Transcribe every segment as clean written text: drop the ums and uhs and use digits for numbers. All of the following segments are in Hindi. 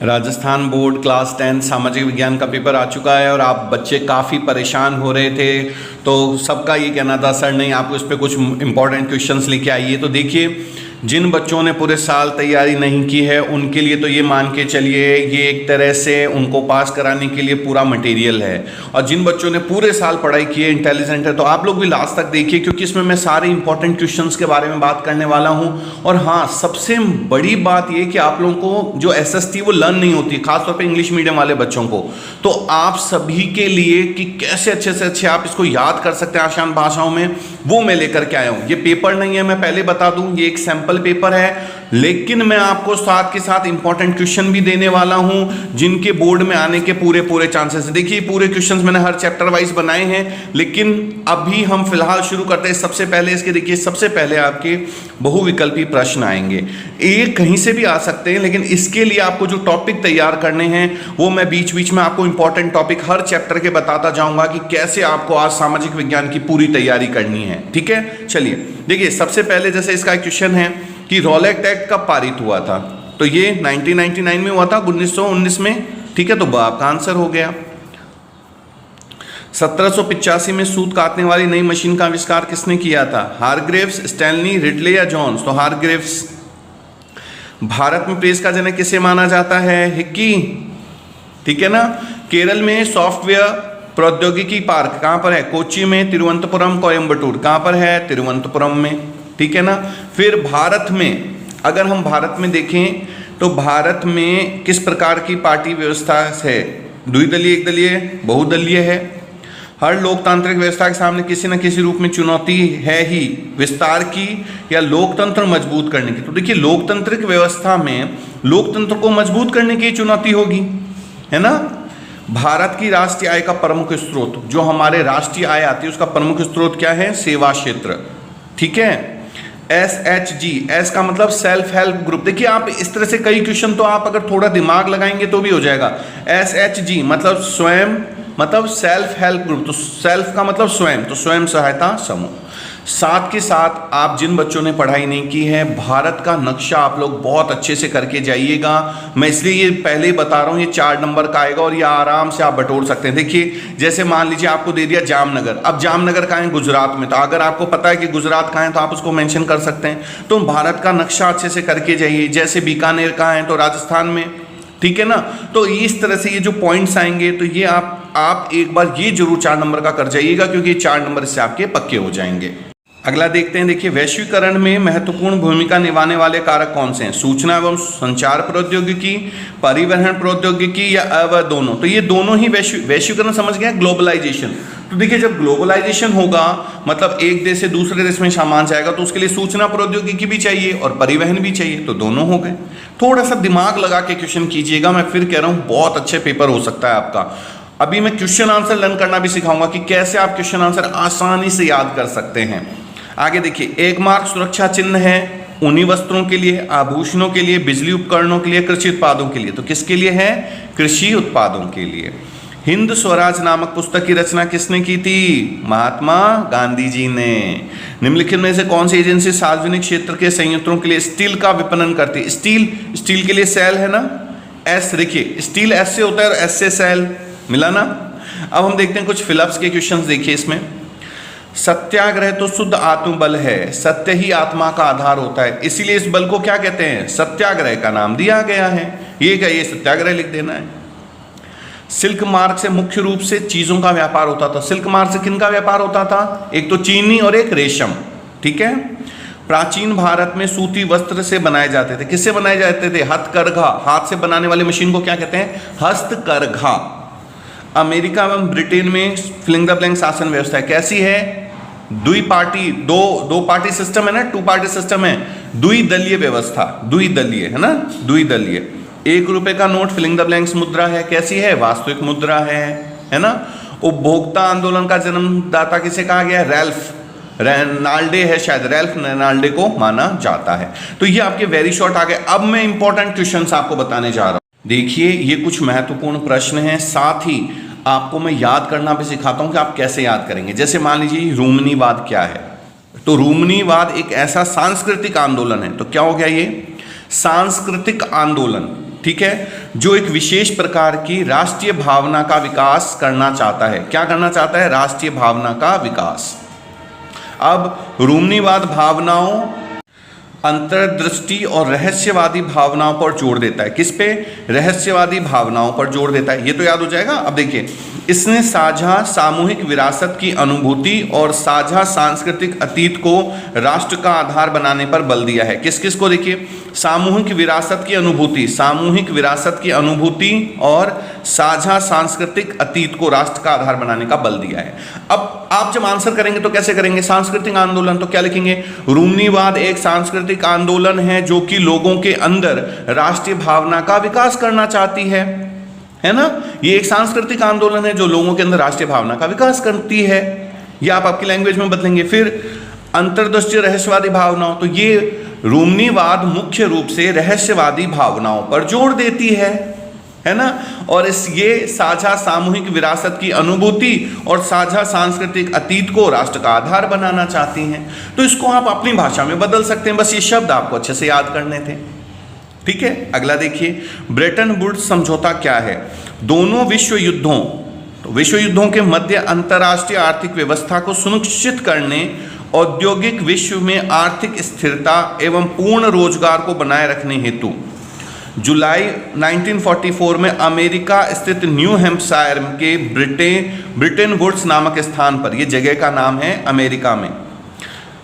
राजस्थान बोर्ड क्लास 10 सामाजिक विज्ञान का पेपर आ चुका है और आप बच्चे काफ़ी परेशान हो रहे थे। तो सबका ये कहना था सर नहीं आप उस पर कुछ इंपॉर्टेंट क्वेश्चंस लेके आइए। तो देखिए जिन बच्चों ने पूरे साल तैयारी नहीं की है उनके लिए तो ये मान के चलिए ये एक तरह से उनको पास कराने के लिए पूरा मटेरियल है। और जिन बच्चों ने पूरे साल पढ़ाई की है, इंटेलिजेंट है, तो आप लोग भी लास्ट तक देखिए क्योंकि इसमें मैं सारे इंपॉर्टेंट क्वेश्चंस के बारे में बात करने वाला हूँ। और हाँ, सबसे बड़ी बात ये कि आप लोगों को जो SST वो लर्न नहीं होती, खासतौर पर इंग्लिश मीडियम वाले बच्चों को, तो आप सभी के लिए कि कैसे अच्छे से अच्छे आप इसको याद कर सकते हैं आसान भाषाओं में, वो मैं लेकर के आया हूँ। ये पेपर नहीं है, मैं पहले बता दूं, ये एक सैंपल पेपर है, लेकिन मैं आपको साथ के साथ इंपॉर्टेंट क्वेश्चन भी देने वाला हूं जिनके बोर्ड में आने के पूरे चांसेस हैं। देखिए पूरे क्वेश्चंस मैंने हर चैप्टर वाइज बनाए हैं, लेकिन अभी हम फिलहाल शुरू करते हैं। सबसे पहले इसके देखिए, सबसे पहले आपके बहुविकल्पी प्रश्न आएंगे। ये कहीं से भी आ सकते हैं, लेकिन इसके लिए आपको जो टॉपिक तैयार करने हैं वो मैं बीच बीच में आपको इंपॉर्टेंट टॉपिक हर चैप्टर के बताता जाऊंगा कि कैसे आपको आज सामाजिक विज्ञान की पूरी तैयारी करनी है। ठीक है, चलिए देखिए सबसे पहले जैसे इसका क्वेश्चन है कि रॉलेट एक्ट कब पारित हुआ था, तो ये 1999 में हुआ था, 1919 में। ठीक है, तो आपका आंसर हो गया। 1785 में सूत काटने वाली नई मशीन का आविष्कार किसने किया था? हारग्रेव्स, स्टैनली, रिडले या जॉन्स? तो हारग्रेव्स। भारत में प्रेस का जनक किसे माना जाता है? हिक्की। ठीक है ना। केरल में सॉफ्टवेयर प्रौद्योगिकी पार्क कहां पर है? कोच्चि में, तिरुवनंतपुरम, कोयम्बटूर? कहां पर है? तिरुवनंतपुरम में। ठीक है ना। फिर भारत में, अगर हम भारत में देखें तो भारत में किस प्रकार की पार्टी व्यवस्था है? द्विदलीय, एकदलीय, बहुदलीय है। हर लोकतांत्रिक व्यवस्था के सामने किसी न किसी रूप में चुनौती है ही, विस्तार की या लोकतंत्र मजबूत करने की। तो देखिए लोकतांत्रिक व्यवस्था में लोकतंत्र को मजबूत करने की चुनौती होगी, है ना। भारत की राष्ट्रीय आय का प्रमुख स्रोत, जो हमारे राष्ट्रीय आय आती है उसका प्रमुख स्रोत क्या है? सेवा क्षेत्र। ठीक है। SHG, एस का मतलब सेल्फ हेल्प ग्रुप। देखिए आप इस तरह से कई क्वेश्चन तो आप अगर थोड़ा दिमाग लगाएंगे तो भी हो जाएगा। SHG मतलब स्वयं, मतलब सेल्फ हेल्प ग्रुप, तो सेल्फ का मतलब स्वयं, तो स्वयं सहायता समूह। साथ के साथ आप जिन बच्चों ने पढ़ाई नहीं की है, भारत का नक्शा आप लोग बहुत अच्छे से करके जाइएगा। मैं इसलिए ये पहले ही बता रहा हूँ, ये 4 नंबर का आएगा और ये आराम से आप बटोर सकते हैं। देखिए जैसे मान लीजिए आपको दे दिया जामनगर, अब जामनगर कहाँ है? गुजरात में। तो अगर आपको पता है कि गुजरात कहाँ है तो आप उसको मेंशन कर सकते हैं। तो भारत का नक्शा अच्छे से करके जाइए। जैसे बीकानेर कहाँ है? तो राजस्थान में। ठीक है ना। तो इस तरह से ये जो पॉइंट्स आएंगे तो ये आप एक बार ये जरूर 4 नंबर का कर जाइएगा, क्योंकि ये 4 नंबर से आपके पक्के हो जाएंगे। अगला देखते हैं। देखिए वैश्वीकरण में महत्वपूर्ण भूमिका निभाने वाले कारक कौन से हैं? सूचना एवं संचार प्रौद्योगिकी, परिवहन प्रौद्योगिकी या वह दोनों? तो ये दोनों ही वैश्वीकरण समझ गए, ग्लोबलाइजेशन। तो देखिए जब ग्लोबलाइजेशन होगा मतलब एक देश से दूसरे देश में सामान जाएगा तो उसके लिए सूचना प्रौद्योगिकी भी चाहिए और परिवहन भी चाहिए, तो दोनों हो गए। थोड़ा सा दिमाग लगा के क्वेश्चन कीजिएगा। मैं फिर कह रहा हूँ बहुत अच्छे पेपर हो सकता है आपका। अभी मैं क्वेश्चन आंसर लर्न करना भी सिखाऊंगा कि कैसे आप क्वेश्चन आंसर आसानी से याद कर सकते हैं। आगे देखिए, 1 मार्क सुरक्षा चिन्ह है ऊनी वस्त्रों के लिए, आभूषणों के लिए, बिजली उपकरणों के लिए, कृषि उत्पादों के लिए। तो किसके लिए है? कृषि उत्पादों के लिए। हिंद स्वराज नामक पुस्तक की रचना किसने की थी? महात्मा गांधी जी ने। निम्नलिखित में से कौन सी एजेंसी सार्वजनिक क्षेत्र के संयंत्रों के लिए स्टील का विपणन करती है? स्टील के लिए सेल है ना, एस। देखिए स्टील एस से होता है और एस से सेल, मिला ना। अब हम देखते हैं कुछ फिलअप्स के क्वेश्चंस। देखिए इसमें सत्याग्रह तो शुद्ध आत्मबल है, सत्य ही आत्मा का आधार होता है, इसीलिए इस बल को क्या कहते हैं? सत्याग्रह का नाम दिया गया है। ये क्या, ये सत्याग्रह लिख देना है। सिल्क मार्ग से मुख्य रूप से चीजों का व्यापार होता था। सिल्क मार्ग से किन का व्यापार होता था? एक तो चीनी और एक रेशम। ठीक है। प्राचीन भारत में सूती वस्त्र से बनाए जाते थे। किससे बनाए जाते थे? हथकरघा। हाथ से बनाने वाली मशीन को क्या कहते हैं? हस्तकरघा। अमेरिका एवं ब्रिटेन में फिलिंग द ब्लैंक शासन व्यवस्था है। कैसी है? द्विपार्टी, दो पार्टी सिस्टम है ना, 2 पार्टी सिस्टम है। द्विदलीय व्यवस्था, द्विदलीय है ना, द्विदलीय। 1 रुपए का नोट फिलिंग द ब्लैंक्स मुद्रा है। कैसी है? वास्तविक मुद्रा है ना। उपभोक्ता आंदोलन का जन्मदाता किसे कहा गया? रेनाल्डे है शायद, रैल्फ रेनाल्डे को माना जाता है। तो ये आपके वेरी शॉर्ट आ गए। अब मैं इंपॉर्टेंट क्वेश्चंस आपको बताने जा रहा हूं। देखिए ये कुछ महत्वपूर्ण प्रश्न हैं, साथ ही आपको मैं याद करना भी सिखाता हूं कि आप कैसे याद करेंगे। जैसे मान लीजिए रूमनीवाद क्या है? तो रूमनीवाद एक ऐसा सांस्कृतिक आंदोलन है। तो क्या हो गया ये? सांस्कृतिक आंदोलन। ठीक है, जो एक विशेष प्रकार की राष्ट्रीय भावना का विकास करना चाहता है। क्या करना चाहता है? राष्ट्रीय भावना का विकास। अब रूमनीवाद भावनाओं, अंतर्दृष्टि और रहस्यवादी भावनाओं पर जोर देता है। किस पे? रहस्यवादी भावनाओं पर जोर देता है। ये तो याद हो जाएगा। अब देखिए, इसने साझा सामूहिक विरासत की अनुभूति और साझा सांस्कृतिक अतीत को राष्ट्र का आधार बनाने पर बल दिया है। किस किस को? देखिए, सामूहिक विरासत की अनुभूति, सामूहिक विरासत की अनुभूति और साझा सांस्कृतिक अतीत को राष्ट्र का आधार बनाने का बल दिया है। अब आप जब आंसर करेंगे तो कैसे करेंगे? सांस्कृतिक आंदोलन, तो क्या लिखेंगे? रूमनीवाद एक सांस्कृतिक आंदोलन है जो कि लोगों के अंदर राष्ट्रीय भावना का विकास करना चाहती है ना। ये एक सांस्कृतिक आंदोलन है जो लोगों के अंदर राष्ट्रीय भावना का विकास करती है। ये आप आपकी लैंग्वेज में बदलेंगे। फिर अंतर्दृष्टि रहस्यवादी भावनाओं, तो ये रूमनीवाद मुख्य रूप से रहस्यवादी भावनाओं पर जोर देती है ना। और ये साझा सामूहिक विरासत की अनुभूति और साझा सांस्कृतिक अतीत को राष्ट्र का आधार बनाना चाहती हैं। तो इसको आप अपनी भाषा में बदल सकते हैं, बस ये शब्द आपको अच्छे से याद करने थे। ठीक है, अगला देखिए, ब्रेटन वुड्स समझौता क्या है? दोनों विश्व युद्धों, तो विश्व युद्धों के मध्य अंतर्राष्ट्रीय आर्थिक व्यवस्था को सुनिश्चित करने, औद्योगिक विश्व में आर्थिक स्थिरता एवं पूर्ण रोजगार को बनाए रखने हेतु जुलाई 1944 में अमेरिका स्थित न्यू हैम्पशायर के ब्रिटेन वुड्स नामक स्थान पर, यह जगह का नाम है अमेरिका में,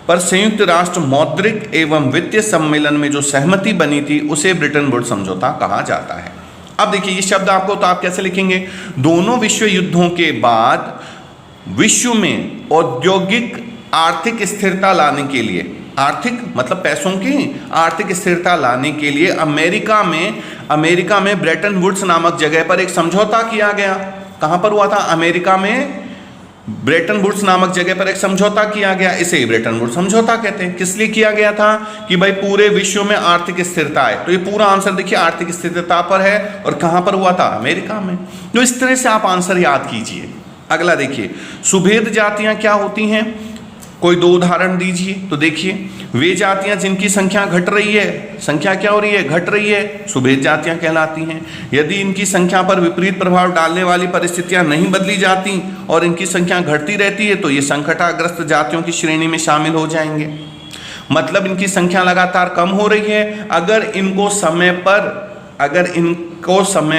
पर संयुक्त राष्ट्र मौद्रिक एवं वित्तीय सम्मेलन में जो सहमति बनी थी उसे ब्रिटेन वुड्स समझौता कहा जाता है। अब देखिए, ये शब्द आपको, तो आप कैसे लिखेंगे? दोनों विश्व युद्धों के बाद विश्व में औद्योगिक आर्थिक स्थिरता लाने के लिए, आर्थिक मतलब पैसों की आर्थिक स्थिरता लाने के लिए अमेरिका में ब्रेटन वुड्स नामक जगह पर एक समझौता किया गया। कहां पर हुआ था? अमेरिका में ब्रेटन वुड्स नामक जगह पर एक समझौता किया गया। इसे ब्रेटन वुड्स समझौता कहते हैं। किस लिए किया गया था? कि भाई पूरे विश्व में आर्थिक स्थिरता है। तो ये पूरा आंसर देखिए आर्थिक स्थिरता पर है, और कहां पर हुआ था? अमेरिका में। तो इस तरह से आप आंसर याद कीजिए। अगला देखिए, सुभेद जातियां क्या होती हैं? कोई दो उदाहरण दीजिए। तो देखिए, वे जातियां जिनकी संख्या घट रही है, संख्या क्या हो रही है? घट रही है, सुभेद जातियां कहलाती हैं। यदि इनकी संख्या पर विपरीत प्रभाव डालने वाली परिस्थितियां नहीं बदली जाती और इनकी संख्या घटती रहती है तो ये संकटाग्रस्त जातियों की श्रेणी में शामिल हो जाएंगे। मतलब इनकी संख्या लगातार कम हो रही है। अगर इनको समय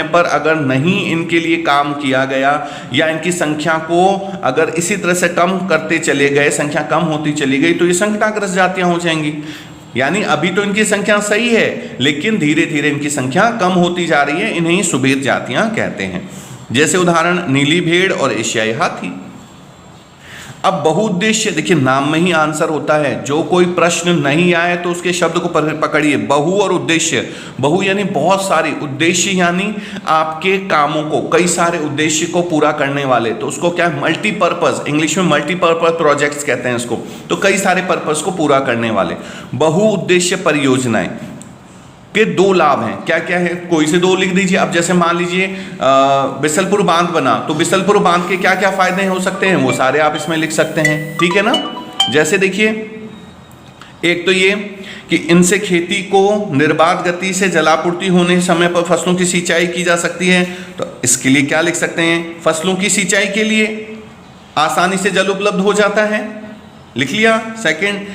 पर अगर नहीं इनके लिए काम किया गया, या इनकी संख्या को अगर इसी तरह से कम करते चले गए, संख्या कम होती चली गई, तो ये संकटाग्रस्त जातियां हो जाएंगी। यानी अभी तो इनकी संख्या सही है, लेकिन धीरे धीरे इनकी संख्या कम होती जा रही है। इन्हें सुभेद जातियां कहते हैं। जैसे उदाहरण नीली भेड़ और एशियाई हाथी। अब बहुउद्देश्य, देखिए नाम में ही आंसर होता है। जो कोई प्रश्न नहीं आए तो उसके शब्द को पकड़िए। बहु और उद्देश्य, बहु यानी बहुत सारी, उद्देश्य यानी आपके कामों को, कई सारे उद्देश्य को पूरा करने वाले। तो उसको क्या है? मल्टीपर्पज, इंग्लिश में मल्टीपर्पज प्रोजेक्ट्स कहते हैं इसको। तो कई सारे पर्पज को पूरा करने वाले बहुउद्देश्य परियोजनाएं के दो लाभ हैं। क्या क्या है? कोई से दो लिख दीजिए। अब जैसे मान लीजिए बिसलपुर बांध बना, तो बिसलपुर बांध के क्या क्या फायदे हो सकते हैं, वो सारे आप इसमें लिख सकते हैं। ठीक है ना। जैसे देखिए, एक तो ये कि इनसे खेती को निर्बाध गति से जलापूर्ति होने समय पर फसलों की सिंचाई की जा सकती है। तो इसके लिए क्या लिख सकते हैं? फसलों की सिंचाई के लिए आसानी से जल उपलब्ध हो जाता है, लिख लिया। सेकंड,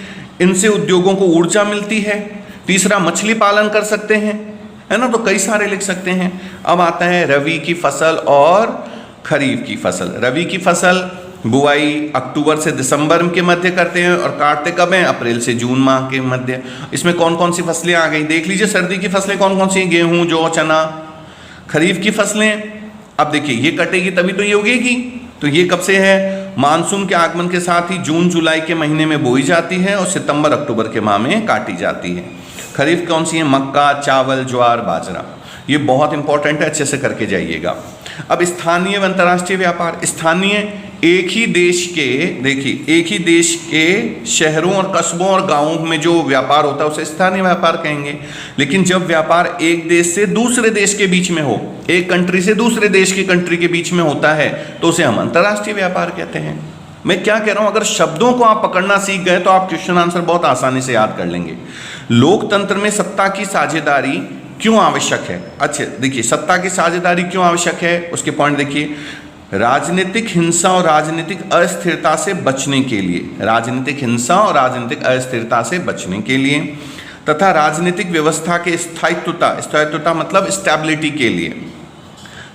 इनसे उद्योगों को ऊर्जा मिलती है। तीसरा, मछली पालन कर सकते हैं, है ना। तो कई सारे लिख सकते हैं। अब आता है रबी की फसल और खरीफ की फसल। रबी की फसल बुआई अक्टूबर से दिसंबर के मध्य करते हैं और काटते कब हैं? अप्रैल से जून माह के मध्य। इसमें कौन कौन सी फसलें आ गई देख लीजिए। सर्दी की फसलें कौन कौन सी हैं? गेहूं, जौ, चना। खरीफ की फसलें, अब देखिए ये कटेगी तभी तो ये उगेगी। तो ये कब से है? मानसून के आगमन के साथ ही जून जुलाई के महीने में बोई जाती है और सितंबर अक्टूबर के माह में काटी जाती है। खरीफ कौन सी है? मक्का, चावल, ज्वार, बाजरा। ये बहुत इंपॉर्टेंट है, अच्छे से करके जाइएगा। अब स्थानीय व अंतर्राष्ट्रीय व्यापार। स्थानीय, एक ही देश के, देखिए एक ही देश के शहरों और कस्बों और गांवों में जो व्यापार होता है उसे स्थानीय व्यापार कहेंगे। लेकिन जब व्यापार एक देश से दूसरे देश के बीच में हो, एक कंट्री से दूसरे देश की कंट्री के बीच में होता है, तो उसे हम अंतर्राष्ट्रीय व्यापार कहते हैं। मैं क्या कह रहा हूं, अगर शब्दों को आप पकड़ना सीख गए तो आप क्वेश्चन आंसर बहुत आसानी से याद कर लेंगे। लोकतंत्र में सत्ता की साझेदारी क्यों आवश्यक है। अच्छा देखिए, सत्ता की साझेदारी क्यों आवश्यक है, उसके पॉइंट देखिए। राजनीतिक हिंसा और राजनीतिक अस्थिरता से बचने के लिए, राजनीतिक हिंसा और राजनीतिक अस्थिरता से बचने के लिए, तथा राजनीतिक व्यवस्था के स्थायित्वता मतलब स्टेबिलिटी के लिए।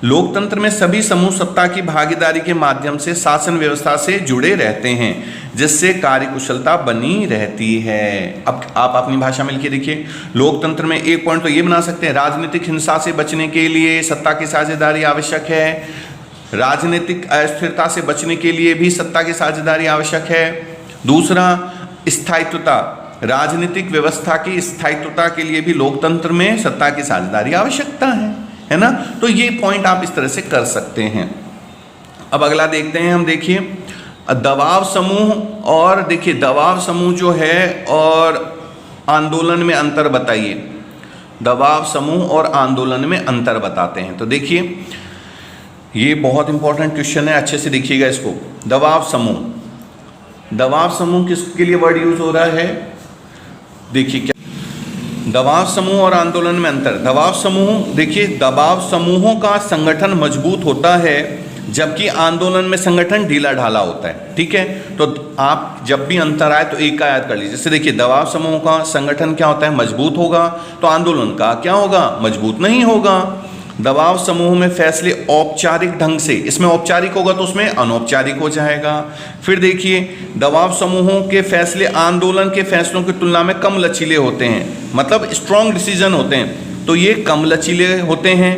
लोकतंत्र में सभी समूह सत्ता की भागीदारी के माध्यम से शासन व्यवस्था से जुड़े रहते हैं, जिससे कार्यकुशलता बनी रहती है। अब आप अपनी भाषा में लिखिए, देखिए लोकतंत्र में एक पॉइंट तो ये बना सकते हैं, राजनीतिक हिंसा से बचने के लिए सत्ता की साझेदारी आवश्यक है, राजनीतिक अस्थिरता से बचने के लिए भी सत्ता की साझेदारी आवश्यक है। दूसरा, स्थायित्वता, राजनीतिक व्यवस्था की स्थायित्वता के लिए भी लोकतंत्र में सत्ता की साझेदारी आवश्यकता है ना। तो ये पॉइंट आप इस तरह से कर सकते हैं। अब अगला देखते हैं हम, देखिए दबाव समूह, और देखिए दबाव समूह जो है और आंदोलन में अंतर बताइए। दबाव समूह और आंदोलन में अंतर बताते हैं। तो देखिए ये बहुत इंपॉर्टेंट क्वेश्चन है, अच्छे से देखिएगा इसको। दबाव समूह, दबाव समूह किसके लिए वर्ड यूज हो रहा है, देखिए क्या दबाव समूह और आंदोलन में अंतर। दबाव समूह, देखिए दबाव समूहों का संगठन मजबूत होता है, जबकि आंदोलन में संगठन ढीला ढाला होता है। ठीक है, तो आप जब भी अंतर आए तो एक का याद कर लीजिए। जैसे देखिए दबाव समूह का संगठन क्या होता है, मजबूत होगा, तो आंदोलन का क्या होगा, मजबूत नहीं होगा। दबाव समूह में फैसले औपचारिक ढंग से, इसमें औपचारिक होगा तो उसमें अनौपचारिक हो जाएगा। फिर देखिए दबाव समूहों के फैसले आंदोलन के फैसलों की तुलना में कम लचीले होते हैं, मतलब स्ट्रॉन्ग डिसीजन होते हैं। तो ये कम लचीले होते हैं,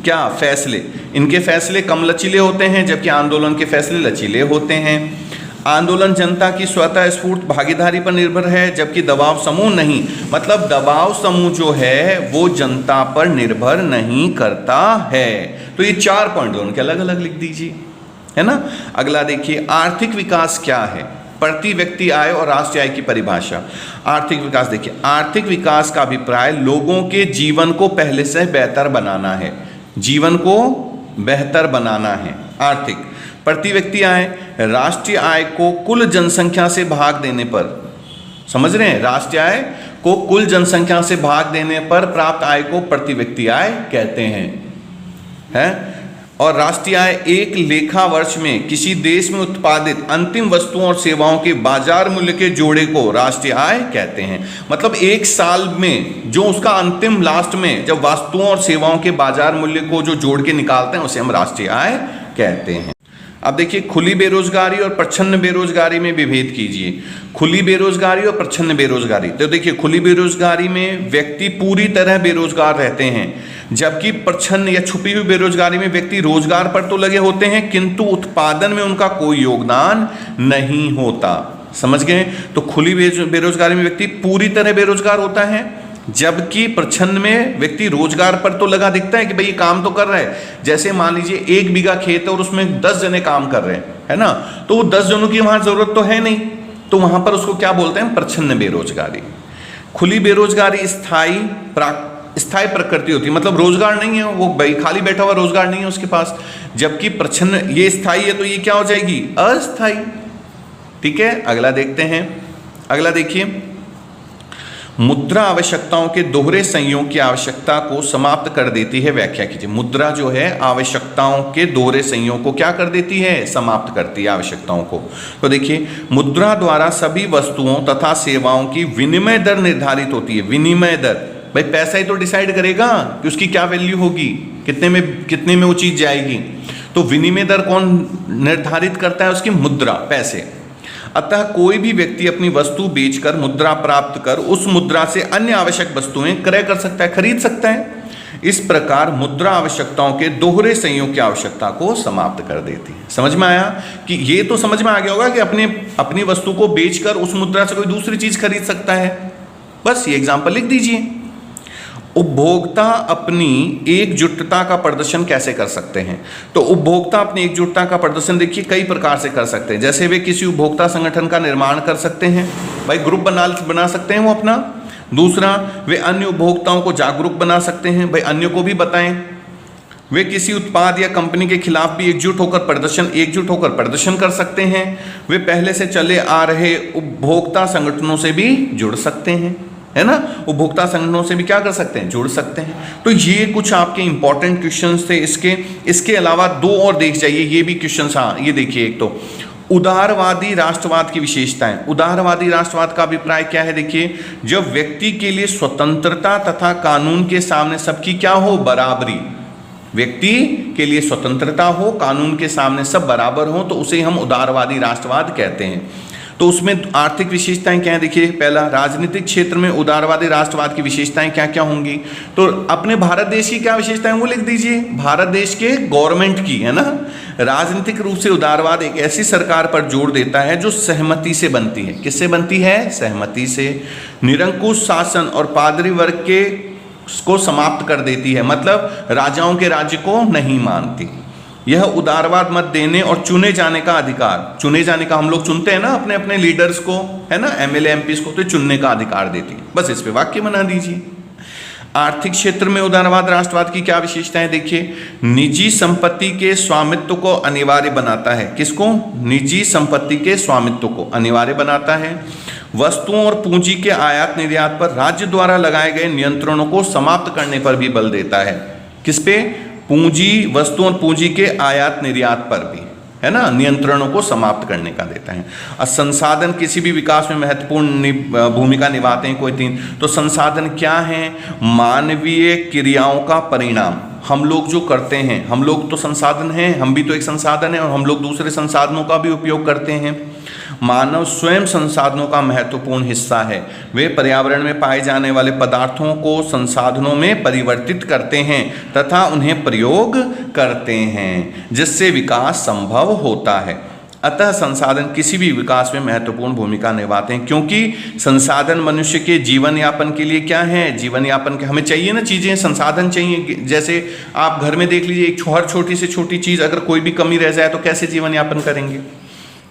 क्या फैसले, इनके फैसले कम लचीले होते हैं, जबकि आंदोलन के फैसले लचीले होते हैं। आंदोलन जनता की स्वतः स्फूर्त भागीदारी पर निर्भर है, जबकि दबाव समूह नहीं, मतलब दबाव समूह जो है वो जनता पर निर्भर नहीं करता है। तो ये 4 पॉइंट उनके अलग अलग लिख दीजिए, है ना। अगला देखिए, आर्थिक विकास क्या है, प्रति व्यक्ति आय और राष्ट्रीय आय की परिभाषा। आर्थिक विकास, देखिए आर्थिक विकास का अभिप्राय लोगों के जीवन को पहले से बेहतर बनाना है, जीवन को बेहतर बनाना है। आर्थिक, प्रति व्यक्ति आय, राष्ट्रीय आय को कुल जनसंख्या से भाग देने पर, समझ रहे हैं, राष्ट्रीय आय को कुल जनसंख्या से भाग देने पर प्राप्त आय को प्रति व्यक्ति आय कहते हैं। और राष्ट्रीय आय एक लेखा वर्ष में किसी देश में उत्पादित अंतिम वस्तुओं और सेवाओं के बाजार मूल्य के जोड़े को राष्ट्रीय आय कहते हैं। मतलब एक साल में जो उसका अंतिम लास्ट में जब वस्तुओं और सेवाओं के बाजार मूल्य को जो जोड़ के निकालते हैं उसे हम राष्ट्रीय आय कहते हैं। अब देखिए खुली बेरोजगारी और प्रच्छन्न बेरोजगारी में विभेद कीजिए। खुली बेरोजगारी और प्रच्छन्न बेरोजगारी, तो देखिए खुली बेरोजगारी में व्यक्ति पूरी तरह बेरोजगार रहते हैं, जबकि प्रच्छन्न या छुपी हुई बेरोजगारी में व्यक्ति रोजगार पर तो लगे होते हैं किंतु उत्पादन में उनका कोई योगदान नहीं होता। समझ गए। तो खुली बेरोजगारी में व्यक्ति पूरी तरह बेरोजगार होता है, जबकि प्रच्छन्न में व्यक्ति रोजगार पर तो लगा दिखता है कि भाई ये काम तो कर रहा है। जैसे मान लीजिए 1 बीघा खेत है और उसमें 10 जने काम कर रहे हैं, है ना, तो 10 जनों की वहां जरूरत तो है नहीं, तो वहां पर उसको क्या बोलते हैं, प्रच्छन्न बेरोजगारी। खुली बेरोजगारी स्थायी प्रकृति होती है, मतलब रोजगार नहीं है, वो भाई खाली बैठा हुआ, रोजगार नहीं है उसके पास। जबकि प्रच्छन्न ये स्थायी है, तो ये क्या हो जाएगी, अस्थायी। ठीक है, अगला देखते हैं। अगला देखिए, मुद्रा आवश्यकताओं के दोहरे संयोग की आवश्यकता को समाप्त कर देती है। व्याख्या कीजिए। मुद्रा जो है आवश्यकताओं के दोहरे संयोग को क्या कर देती है, समाप्त करती है आवश्यकताओं को। तो देखिए, मुद्रा द्वारा सभी वस्तुओं तथा सेवाओं की विनिमय दर निर्धारित होती है। विनिमय दर, भाई पैसा ही तो डिसाइड करेगा कि उसकी क्या वैल्यू होगी, कितने में वो चीज जाएगी। तो विनिमय दर कौन निर्धारित करता है, उसकी मुद्रा, पैसे। अतः कोई भी व्यक्ति अपनी वस्तु बेचकर मुद्रा प्राप्त कर उस मुद्रा से अन्य आवश्यक वस्तुएं क्रय कर सकता है, खरीद सकता है। इस प्रकार मुद्रा आवश्यकताओं के दोहरे संयोग की आवश्यकता को समाप्त कर देती है। समझ में आया कि ये तो समझ में आ गया होगा कि अपनी वस्तु को बेचकर उस मुद्रा से कोई दूसरी चीज खरीद सकता है। बस ये एग्जाम्पल लिख दीजिए। उपभोक्ता अपनी एकजुटता का प्रदर्शन कैसे कर सकते हैं। तो उपभोक्ता अपनी एकजुटता का प्रदर्शन देखिए कई प्रकार से कर सकते हैं। जैसे वे किसी उपभोक्ता संगठन का निर्माण कर सकते हैं, भाई ग्रुप बना सकते हैं वो अपना। दूसरा, वे अन्य उपभोक्ताओं को जागरूक बना सकते हैं, भाई अन्य को भी बताएं। वे किसी उत्पाद या कंपनी के खिलाफ भी एकजुट होकर प्रदर्शन कर सकते हैं। वे पहले से चले आ रहे उपभोक्ता संगठनों से भी जुड़ सकते हैं। है ना, उपभोक्ता संगठनों से भी क्या कर सकते हैं, जुड़ सकते हैं। तो ये कुछ आपके इंपॉर्टेंट क्वेश्चंस थे। इसके अलावा दो और देख जाइए, ये भी क्वेश्चंस, हाँ ये देखिए, एक तो उदारवादी राष्ट्रवाद की विशेषताएं। उदारवादी राष्ट्रवाद का अभिप्राय क्या है, देखिए, जब व्यक्ति के लिए स्वतंत्रता तथा कानून के सामने सबकी क्या हो, बराबरी, व्यक्ति के लिए स्वतंत्रता हो, कानून के सामने सब बराबर हो, तो उसे हम उदारवादी राष्ट्रवाद कहते हैं। तो उसमें आर्थिक विशेषताएं क्या है, देखिए, पहला, राजनीतिक क्षेत्र में उदारवादी राष्ट्रवाद की विशेषताएं क्या क्या होंगी। तो अपने भारत देश की क्या विशेषताएं वो लिख दीजिए, भारत देश के गवर्नमेंट की, है ना। राजनीतिक रूप से उदारवाद एक ऐसी सरकार पर जोर देता है जो सहमति से बनती है। किससे बनती है, सहमति से। निरंकुश शासन और पादरी वर्ग के को समाप्त कर देती है, मतलब राजाओं के राज्य को नहीं मानती। यह उदारवाद मत देने और चुने जाने का अधिकार, चुने जाने का, हम लोग चुनते हैं ना अपने अपने लीडर्स को, है ना, एमएलए एमपी को, तो चुनने का अधिकार देती है। बस इस पे वाक्य बना दीजिए। आर्थिक क्षेत्र में उदारवाद राष्ट्रवाद की क्या विशेषताएं, देखिए, निजी संपत्ति के स्वामित्व को अनिवार्य बनाता है। किसको, निजी संपत्ति के स्वामित्व को अनिवार्य बनाता है। वस्तुओं और पूंजी के आयात निर्यात पर राज्य द्वारा लगाए गए नियंत्रणों को समाप्त करने पर भी बल देता है। किस पे, पूंजी, वस्तुओं और पूंजी के आयात निर्यात पर भी, है ना, नियंत्रणों को समाप्त करने का देता है। संसाधन किसी भी विकास में महत्वपूर्ण भूमिका निभाते हैं। कोई तीन, तो संसाधन क्या है, मानवीय क्रियाओं का परिणाम। हम लोग जो करते हैं, हम लोग तो संसाधन हैं, हम भी तो एक संसाधन है, और हम लोग दूसरे संसाधनों का भी उपयोग करते हैं। मानव स्वयं संसाधनों का महत्वपूर्ण हिस्सा है। वे पर्यावरण में पाए जाने वाले पदार्थों को संसाधनों में परिवर्तित करते हैं तथा उन्हें प्रयोग करते हैं, जिससे विकास संभव होता है। अतः संसाधन किसी भी विकास में महत्वपूर्ण भूमिका निभाते हैं, क्योंकि संसाधन मनुष्य के जीवन यापन के लिए क्या है, जीवन यापन के, हमें चाहिए ना चीज़ें, संसाधन चाहिए। जैसे आप घर में देख लीजिए, एक हर छोटी से छोटी चीज़ अगर कोई भी कमी रह जाए तो कैसे जीवन यापन करेंगे।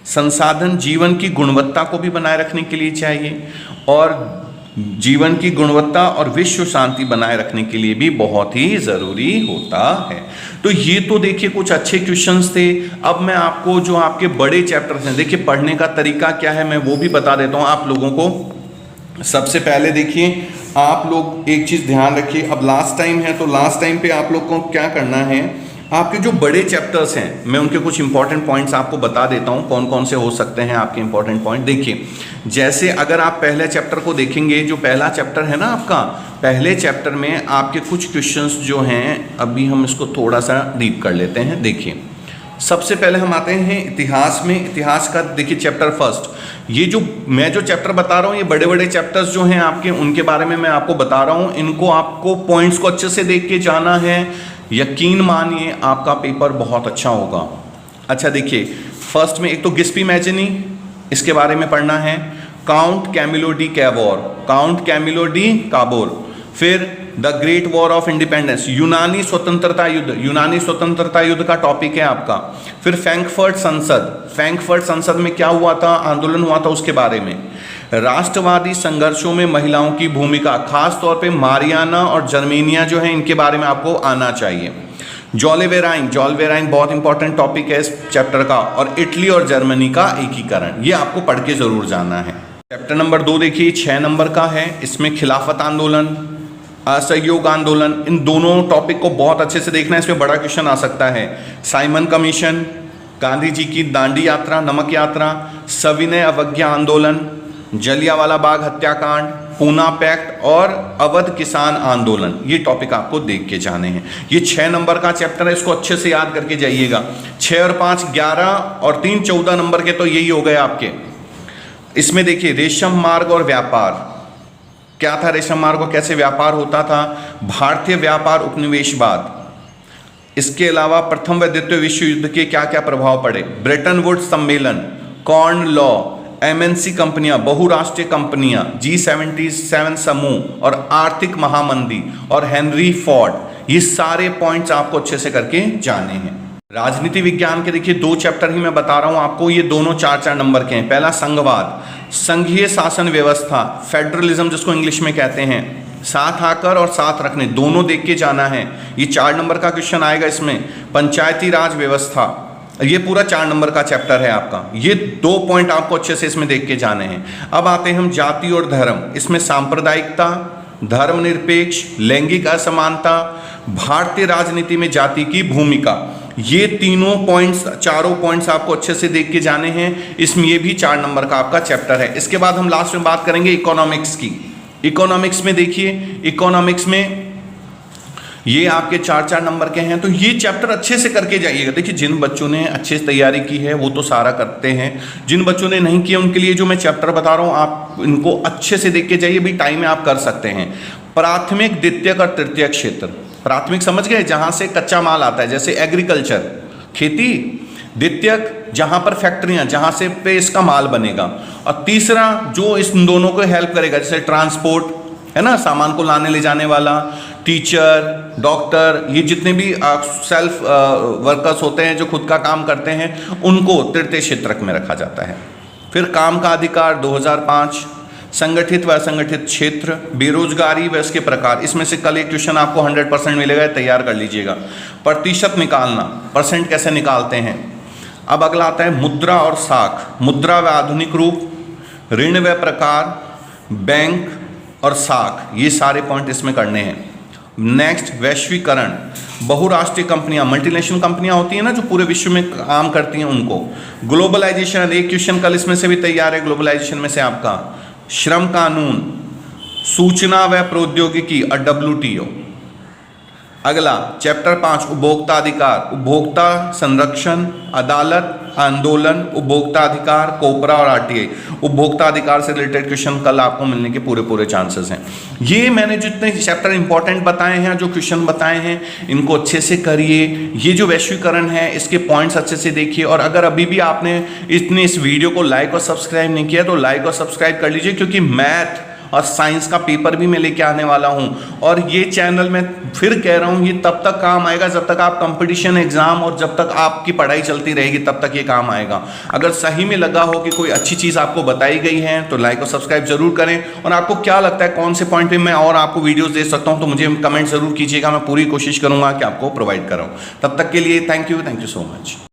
संसाधन जीवन की गुणवत्ता को भी बनाए रखने के लिए चाहिए, और जीवन की गुणवत्ता और विश्व शांति बनाए रखने के लिए भी बहुत ही ज़रूरी होता है। तो ये तो देखिए कुछ अच्छे क्वेश्चंस थे। अब मैं आपको जो आपके बड़े चैप्टर्स हैं, देखिए पढ़ने का तरीका क्या है मैं वो भी बता देता हूँ आप लोगों को। सबसे पहले देखिए, आप लोग एक चीज़ ध्यान रखिए, अब लास्ट टाइम है तो लास्ट टाइम पे आप लोग को क्या करना है, आपके जो बड़े चैप्टर्स हैं मैं उनके कुछ इंपॉर्टेंट पॉइंट्स आपको बता देता हूं, कौन कौन से हो सकते हैं आपके इंपॉर्टेंट पॉइंट। देखिए, जैसे अगर आप पहले चैप्टर को देखेंगे, जो पहला चैप्टर है ना आपका, पहले चैप्टर में आपके कुछ क्वेश्चंस जो हैं, अभी हम इसको थोड़ा सा डीप कर लेते हैं। देखिए, सबसे पहले हम आते हैं इतिहास में। इतिहास का देखिए चैप्टर फर्स्ट, ये जो मैं जो चैप्टर बता रहा हूँ, ये बड़े बड़े चैप्टर्स जो हैं आपके, उनके बारे में मैं आपको बता रहा हूँ। इनको आपको पॉइंट्स को अच्छे से देख के जाना है, यकीन मानिए आपका पेपर बहुत अच्छा होगा। अच्छा देखिए, फर्स्ट में एक तो गिस्पी मैजिनी, इसके बारे में पढ़ना है। Count Camillo di Cavour, count Camillo di Cavour. फिर the great war of independence, यूनानी स्वतंत्रता युद्ध, यूनानी स्वतंत्रता युद्ध का टॉपिक है आपका। फिर फ्रैंकफर्ट संसद, फ्रैंकफर्ट संसद में क्या हुआ था, आंदोलन हुआ था, उसके बारे में। राष्ट्रवादी संघर्षों में महिलाओं की भूमिका, खास तौर पे मारियाना और जर्मेनिया जो है, इनके बारे में आपको आना चाहिए। जॉलेवेराइन, जॉलेवेराइन बहुत इंपॉर्टेंट टॉपिक है इस चैप्टर का। और इटली और जर्मनी का एकीकरण, ये आपको पढ़ के जरूर जाना है। चैप्टर नंबर 2 देखिए 6 नंबर का है, इसमें खिलाफत आंदोलन, असहयोग आंदोलन, इन दोनों टॉपिक को बहुत अच्छे से देखना है, इसमें बड़ा क्वेश्चन आ सकता है। साइमन कमीशन, गांधी जी की दांडी यात्रा, नमक यात्रा, सविनय अवज्ञा आंदोलन, जलियांवाला बाग हत्याकांड, पूना पैक्ट और अवध किसान आंदोलन, ये टॉपिक आपको देख के जाने हैं। ये 6 नंबर का चैप्टर है, इसको अच्छे से याद करके जाइएगा। 6 और 5 11 और 3 14 नंबर के तो यही हो गए आपके। इसमें देखिए रेशम मार्ग और व्यापार, क्या था रेशम मार्ग और कैसे व्यापार होता था, भारतीय व्यापार उपनिवेशवाद, इसके अलावा प्रथम व द्वितीय विश्व युद्ध के क्या क्या प्रभाव पड़े, ब्रेटन वुड्स सम्मेलन, कॉर्न लॉ, एमएनसी कंपनियां, बहुराष्ट्रीय कंपनियां, G77 समूह और आर्थिक महामंदी और हेनरी फोर्ड, ये सारे पॉइंट्स आपको अच्छे से करके जाने हैं। राजनीति विज्ञान के देखिए 2 चैप्टर ही मैं बता रहा हूं आपको, ये दोनों 4-4 नंबर के हैं। पहला संघवाद, संघीय शासन व्यवस्था, फेडरलिज्म जिसको इंग्लिश में कहते हैं, साथ आकर और साथ रखने, दोनों देख के जाना है। ये 4 नंबर का क्वेश्चन आएगा इसमें। पंचायती राज व्यवस्था, ये पूरा 4 नंबर का चैप्टर है आपका। ये 2 पॉइंट आपको अच्छे से इसमें देख के जाने हैं। अब आते हैं हम जाति और धर्म। इसमें सांप्रदायिकता, धर्मनिरपेक्ष, लैंगिक असमानता, भारतीय राजनीति में जाति की भूमिका, ये तीनों पॉइंट्स, चारों पॉइंट्स आपको अच्छे से देख के जाने हैं। इसमें ये भी 4 नंबर का आपका चैप्टर है। इसके बाद हम लास्ट में बात करेंगे इकोनॉमिक्स की। इकोनॉमिक्स में देखिए, इकोनॉमिक्स में ये आपके 4 नंबर के हैं, तो ये चैप्टर अच्छे से करके जाइएगा। देखिए, जिन बच्चों ने अच्छे से तैयारी की है वो तो सारा करते हैं, जिन बच्चों ने नहीं किया उनके लिए जो मैं चैप्टर बता रहा हूँ आप इनको अच्छे से देख के जाइए। भाई टाइम में आप कर सकते हैं। प्राथमिक, द्वितीयक और तृतीयक क्षेत्र। प्राथमिक समझ गए, जहाँ से कच्चा माल आता है, जैसे एग्रीकल्चर, खेती। द्वितीयक, जहाँ पर फैक्ट्रियाँ, जहाँ से पे इसका माल बनेगा। और तीसरा जो इस दोनों को हेल्प करेगा, जैसे ट्रांसपोर्ट है ना, सामान को लाने ले जाने वाला, टीचर, डॉक्टर, ये जितने भी सेल्फ वर्कर्स होते हैं जो खुद का काम करते हैं, उनको तृतीय क्षेत्रक में रखा जाता है। फिर काम का अधिकार 2005, संगठित व असंगठित क्षेत्र, बेरोजगारी व इसके प्रकार। इसमें से कल एक क्वेश्चन आपको 100% मिलेगा, तैयार कर लीजिएगा। प्रतिशत निकालना, परसेंट कैसे निकालते हैं। अब अगला आता है मुद्रा और साख। मुद्रा व आधुनिक रूप, ऋण व प्रकार, बैंक और साख, ये सारे पॉइंट इसमें करने हैं। नेक्स्ट, वैश्वीकरण। बहुराष्ट्रीय कंपनियां, मल्टीनेशनल कंपनियां होती हैं ना जो पूरे विश्व में काम करती हैं, उनको। ग्लोबलाइजेशन, एक क्वेश्चन कल इसमें से भी तैयार है ग्लोबलाइजेशन में से आपका। श्रम कानून, सूचना व प्रौद्योगिकी और WTO। अगला चैप्टर 5, उपभोक्ता अधिकार, उपभोक्ता संरक्षण, अदालत, आंदोलन, उपभोक्ता अधिकार, कोपरा और RTI। उपभोक्ता अधिकार से रिलेटेड क्वेश्चन कल आपको मिलने के पूरे चांसेस हैं। ये मैंने जितने चैप्टर इंपॉर्टेंट बताए हैं, जो क्वेश्चन बताए हैं, इनको अच्छे से करिए। ये जो वैश्वीकरण है इसके पॉइंट्स अच्छे से देखिए। और अगर अभी भी आपने इस वीडियो को लाइक और सब्सक्राइब नहीं किया तो लाइक और सब्सक्राइब कर लीजिए, क्योंकि मैथ और साइंस का पेपर भी मैं लेके आने वाला हूं। और ये चैनल मैं फिर कह रहा हूं, ये तब तक काम आएगा जब तक आप कंपटीशन एग्जाम और जब तक आपकी पढ़ाई चलती रहेगी, तब तक ये काम आएगा। अगर सही में लगा हो कि कोई अच्छी चीज़ आपको बताई गई है तो लाइक और सब्सक्राइब जरूर करें। और आपको क्या लगता है कौन से पॉइंट पे मैं और आपको वीडियोस दे सकता हूं, तो मुझे कमेंट जरूर कीजिएगा। मैं पूरी कोशिश करूंगा कि आपको प्रोवाइड कराऊं। तब तक के लिए थैंक यू सो मच।